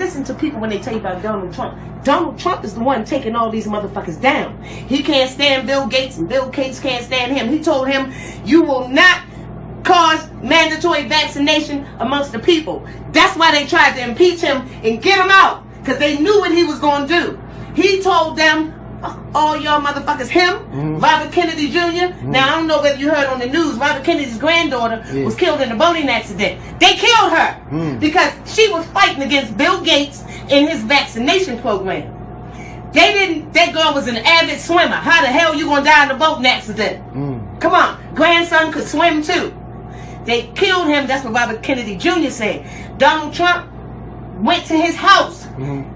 listen to people when they tell you about Donald Trump. Donald Trump is the one taking all these motherfuckers down. He can't stand Bill Gates, and Bill Gates can't stand him. He told him, you will not cause mandatory vaccination amongst the people. That's why they tried to impeach him and get him out, because they knew what he was going to do. He told them, all y'all motherfuckers, him, Robert Kennedy Jr. Now, I don't know whether you heard on the news, Robert Kennedy's granddaughter was killed in a boating accident. They killed her because she was fighting against Bill Gates in his vaccination program. That girl was an avid swimmer. How the hell you gonna die in a boating accident? Come on, grandson could swim too. They killed him. That's what Robert Kennedy Jr. said. Donald Trump went to his house,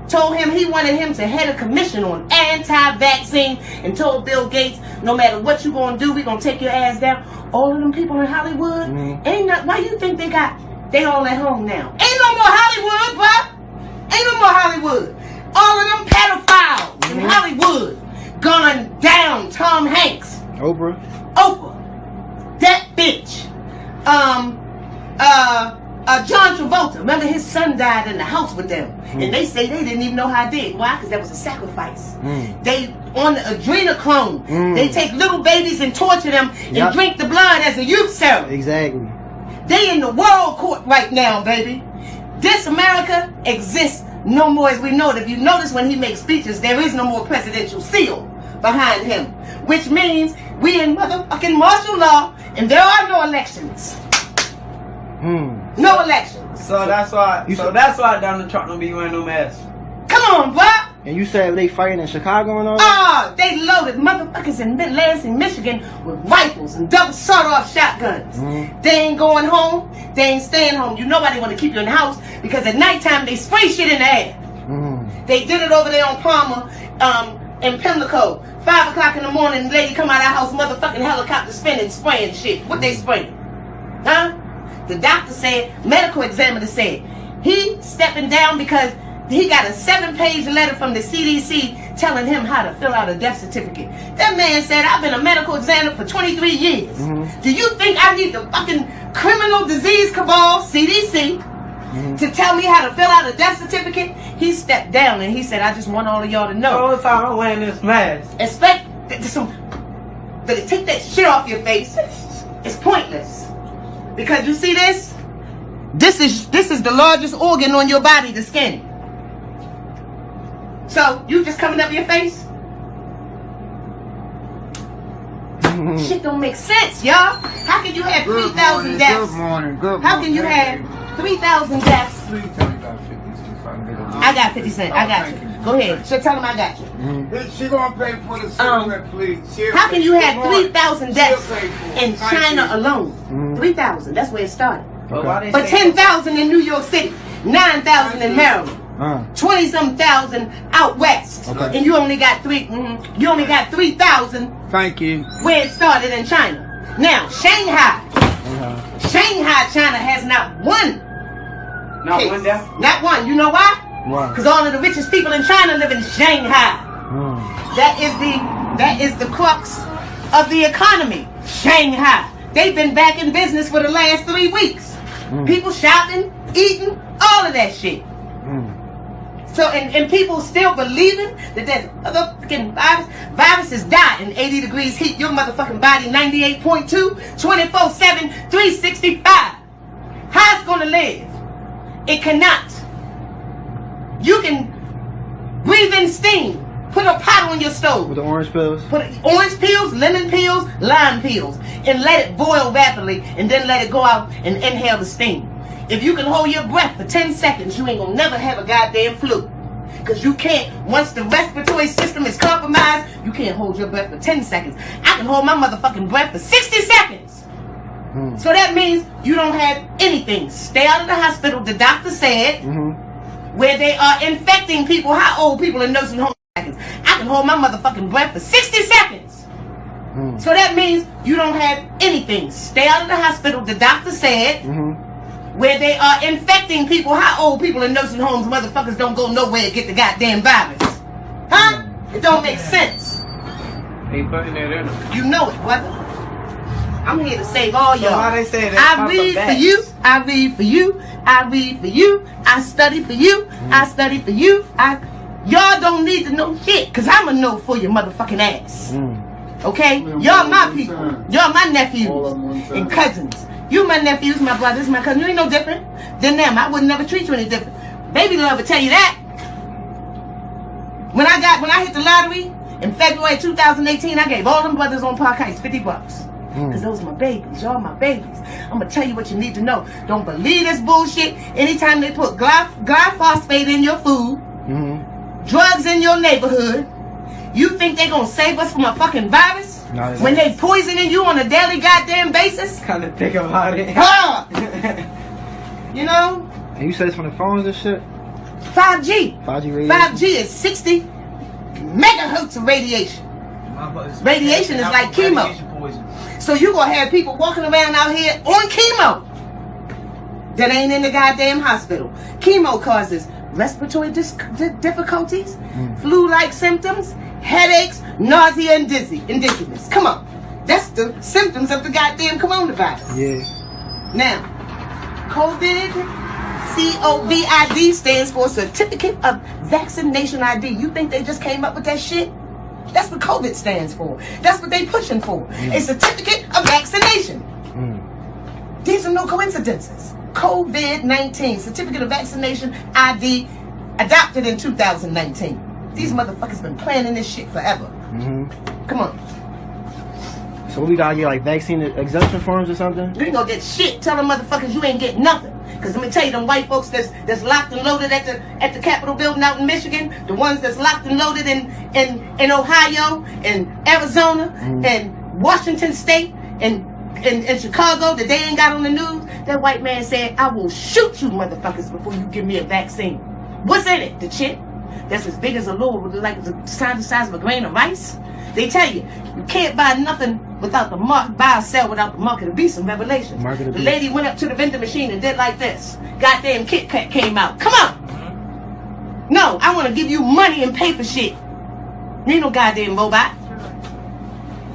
told him he wanted him to head a commission on anti-vaccine, and told Bill Gates, no matter what you gonna do, we gonna take your ass down. All of them people in Hollywood, why you think they all at home now? Ain't no more Hollywood, bruh. Ain't no more Hollywood. All of them pedophiles in Hollywood gone down. Tom Hanks, Oprah, that bitch. John Travolta, remember his son died in the house with them, and they say they didn't even know how I did. Why? Because that was a sacrifice. They on the adrenochrome. They take little babies and torture them and drink the blood as a youth serum. Exactly. They in the world court right now, baby. This America exists no more as we know it. If you notice when he makes speeches, there is no more presidential seal behind him, which means we in motherfucking martial law, and there are no elections. No elections. So that's why Donald Trump don't be wearing no mask. Come on, bruh. And you said they fighting in Chicago and all? They loaded motherfuckers in Lansing, Michigan with rifles and double sawed-off shotguns. They ain't going home. They ain't staying home. You know why they want to keep you in the house? Because at nighttime they spray shit in the air. They did it over there on Palmer, in Pimlico. 5 o'clock in the morning, the lady come out of the house, motherfucking helicopter spinning, spraying shit. What they spraying? Huh? The doctor said, medical examiner said, he stepping down because he got a 7-page letter from the CDC telling him how to fill out a death certificate. That man said, I've been a medical examiner for 23 years. Do you think I need the fucking criminal disease cabal, CDC, to tell me how to fill out a death certificate? He stepped down and he said, I just want all of y'all to know. All the time I'm wearing this mask. But take that shit off your face. It's pointless. Because you see this? This is the largest organ on your body, the skin. So, you just coming up your face? Shit don't make sense, y'all. How can you have 3,000 deaths? Good morning. How can you have 3,000 deaths? Please tell me about 50 cents. I got 50 cents. I got you. Go ahead. So tell them I got you. She gonna pay for the cigarette, please. How can you have 3,000 deaths in China alone? 3,000. That's where it started. Okay. But 10,000 in New York City, 9,000 in Maryland, 20-some thousand out west, and you only got 3,000. Thank you. Where it started in China. Now Shanghai, China has not one. Not case. one death. Not one. You know why? Why? Because all of the richest people in China live in Shanghai. That is the crux of the economy. Shanghai. They've been back in business for the last 3 weeks. People shopping, eating, all of that shit. So, and people still believing that there's other fucking viruses die in 80 degrees heat. Your motherfucking body 98.2, 24/7, 365. How it's gonna live? It cannot. You can breathe in steam. Put a pot on your stove. With the orange pills? Put orange peels, lemon peels, lime peels, and let it boil rapidly, and then let it go out and inhale the steam. If you can hold your breath for 10 seconds, you ain't gonna never have a goddamn flu. Because you can't, once the respiratory system is compromised, you can't hold your breath for 10 seconds. I can hold my motherfucking breath for 60 seconds. So that means you don't have anything. Stay out of the hospital, the doctor said, where they are infecting people. How old people in nursing homes? I can hold my motherfucking breath for 60 seconds. So that means you don't have anything. Stay out of the hospital, the doctor said, where they are infecting people. How old people in nursing homes, motherfuckers don't go nowhere to get the goddamn virus? Huh? It don't make sense. They putting it in. You know it, brother. I'm here to save all So y'all. why they say that I Papa read for Backs? you. I read for you. I read for you. I study for you. I study for you. Y'all don't need to know shit, cause I'ma know for your motherfucking ass. Okay? Y'all my people. Y'all my nephews and cousins. You my nephews, my brothers, my cousins. You ain't no different than them. I would never treat you any different. Baby love will tell you that. When I hit the lottery in February 2018, I gave all them brothers on Park Heights $50. Cause those are my babies. Y'all my babies. I'm gonna tell you what you need to know. Don't believe this bullshit. Anytime they put glyphosate in your food, drugs in your neighborhood, you think they gonna save us from a fucking virus? When they poisoning you on a daily goddamn basis? Kind of think about it. Huh? You know? And you said it's from the phones and shit? 5G. 5G radiation? 5G is 60 megahertz of radiation. Radiation is like chemo. So you gonna have people walking around out here on chemo that ain't in the goddamn hospital. Chemo causes respiratory difficulties, flu-like symptoms, headaches, nausea, and dizziness. Come on. That's the symptoms of the goddamn coronavirus. Yeah. Now, COVID, COVID stands for Certificate of Vaccination ID. You think they just came up with that shit? That's what COVID stands for. That's what they pushing for. A certificate of vaccination. These are no coincidences. COVID-19, Certificate of Vaccination ID, adopted in 2019. These motherfuckers been planning this shit forever. Come on. So we gotta get like vaccine exemption forms or something? You ain't gonna get shit. Tell them motherfuckers you ain't getting nothing. Cause let me tell you, them white folks that's locked and loaded at the Capitol building out in Michigan, the ones that's locked and loaded in Ohio and Arizona and Washington State and Chicago that they ain't got on the news, that white man said, I will shoot you motherfuckers before you give me a vaccine. What's in it? The chip that's as big as a little, like the size of a grain of rice. They tell you can't buy nothing without the mark, buy or sell without the mark of the beast in Revelation. The lady went up to the vending machine and did like this. Goddamn Kit Kat came out. Come on. No, I want to give you money and pay for shit. You ain't no goddamn robot.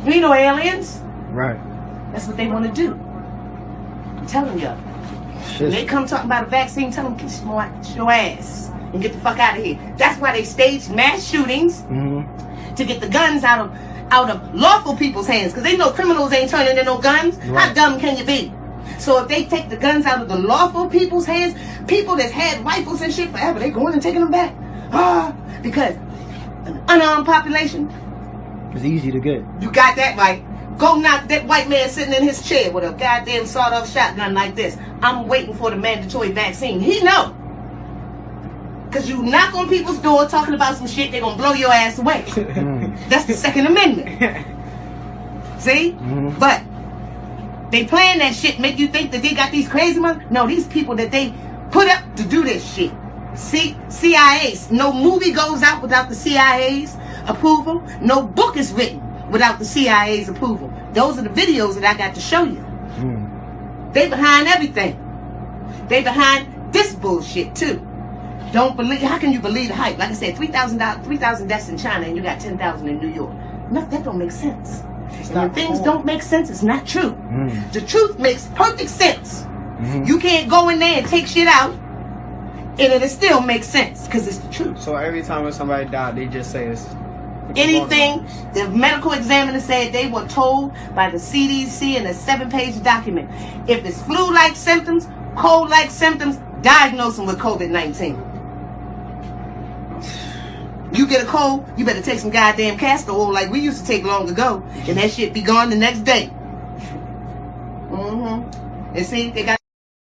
You ain't no aliens. Right. That's what they want to do. I'm telling you. When they come talking about a vaccine, tell them get your ass and get the fuck out of here. That's why they staged mass shootings to get the guns out of lawful people's hands, because they know criminals ain't turning in no guns. Right. How dumb can you be? So if they take the guns out of the lawful people's hands, people that's had rifles and shit forever, they going and taking them back. Because an unarmed population, it's easy to get. you got that right. Go knock that white man sitting in his chair with a goddamn sawed-off shotgun like this. I'm waiting for the mandatory vaccine. He know. Because you knock on people's door talking about some shit, they're going to blow your ass away. That's the Second Amendment. See? But they playing that shit, make you think that they got these crazy ones. No, these people that they put up to do this shit. CIA's. No movie goes out without the CIA's approval. No book is written without the CIA's approval. Those are the videos that I got to show you. They behind everything. They behind this bullshit too. Don't believe. How can you believe the hype? Like I said, 3,000 deaths in China and you got 10,000 in New York. No, that don't make sense. And when things don't make sense, it's not true. The truth makes perfect sense. You can't go in there and take shit out and it'll still make sense because it's the truth. So every time when somebody died, they just say it's anything. The medical examiner said they were told by the CDC in a 7-page document, if it's flu-like symptoms, cold-like symptoms, diagnose them with COVID-19. You get a cold, you better take some goddamn castor oil like we used to take long ago, and that shit be gone the next day. And see, they got